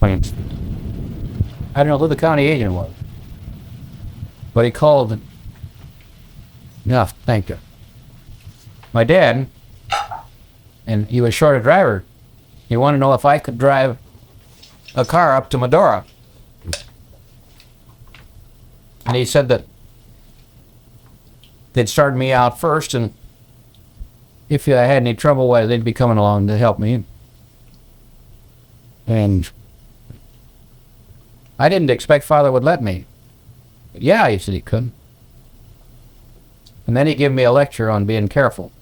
claims. I don't know who the county agent was, but he called. Yeah, thank you. My dad, and he was short a driver. He wanted to know if I could drive a car up to Medora. And he said that they'd start me out first, and if I had any trouble, well, they'd be coming along to help me. And I didn't expect Father would let me. But yeah, he said he could. And then he gave me a lecture on being careful.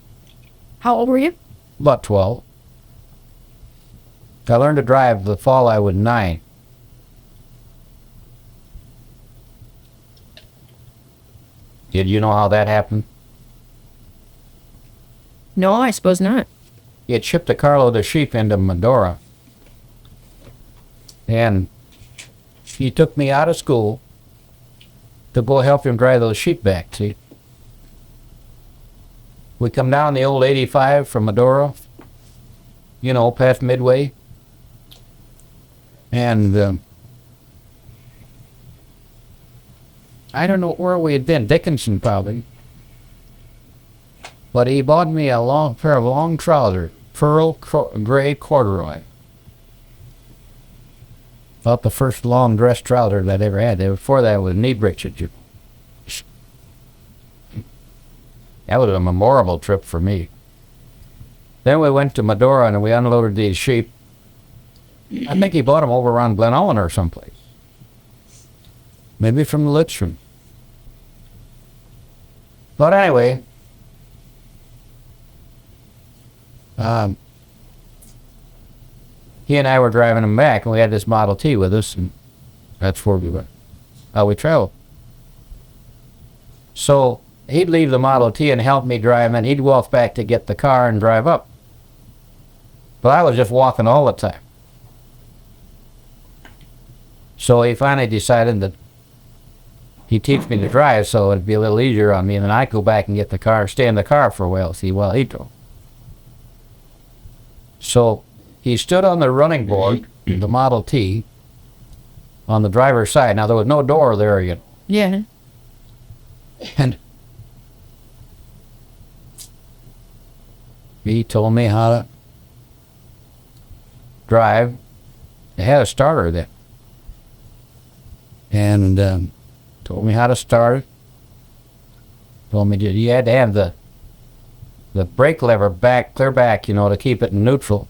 How old were you? About 12. I learned to drive the fall I was 9. Did you know how that happened? No, I suppose not. He had shipped a carload of sheep into Medora. And he took me out of school to go help him drive those sheep back, see? We come down the old 85 from Medora, you know, past Midway. And I don't know where we had been, Dickinson probably. But he bought me a pair of long trousers, pearl gray corduroy. About the first long dress trouser that I ever had. Before that was knee breeches. That was a memorable trip for me. Then we went to Medora and we unloaded these sheep. I think he bought them over around Glen Ellen or someplace. Maybe from the Litchfield. But anyway, he and I were driving them back, and we had this Model T with us, and that's where we went. How we traveled. So he'd leave the Model T and help me drive, and he'd walk back to get the car and drive up. But I was just walking all the time. So he finally decided that he'd teach me to drive, so it'd be a little easier on me, and then I'd go back and get the car, stay in the car for a while, see while he drove. So he stood on the running board, the Model T, on the driver's side. Now, there was no door there, you know. Yeah. And he told me how to drive. They had a starter then. And told me how to start it. Told me you had to have the brake lever back, clear back, you know, to keep it in neutral.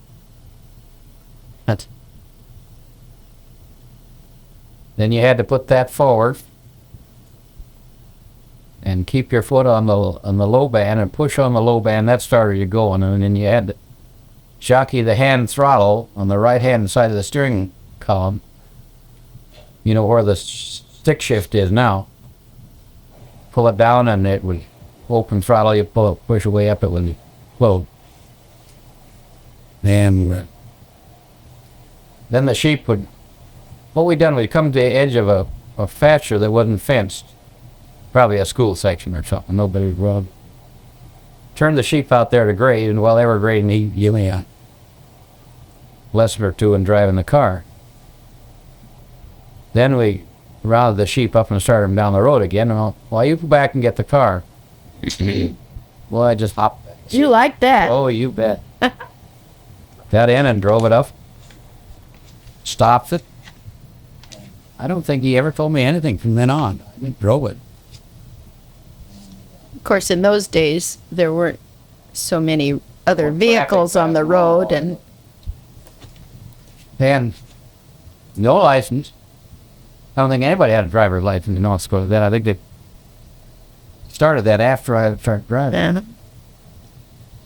Then you had to put that forward and keep your foot on the low band and push on the low band. That started you going, and then you had to jockey the hand throttle on the right hand side of the steering column. You know where the stick shift is now. Pull it down and it would open throttle. You pull it, push it way up, it would float. And then the sheep would. What we done, we'd come to the edge of a pasture that wasn't fenced. Probably a school section or something. Nobody would run. Turned the sheep out there to grade, and while they were grading, he'd give me a lesson or two in driving the car. Then we rounded the sheep up and started them down the road again. And well, you go back and get the car. Well, I just hopped back. You like that? Oh, you bet. Got in and drove it up. Stopped it. I don't think he ever told me anything from then on. I just drove it. Of course, in those days, there weren't so many other vehicles on the road, and no license. I don't think anybody had a driver's license in North Dakota then. I think they started that after I started driving. yeah.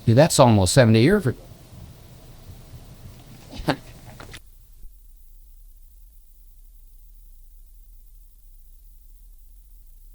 See, that's almost 70 years ago.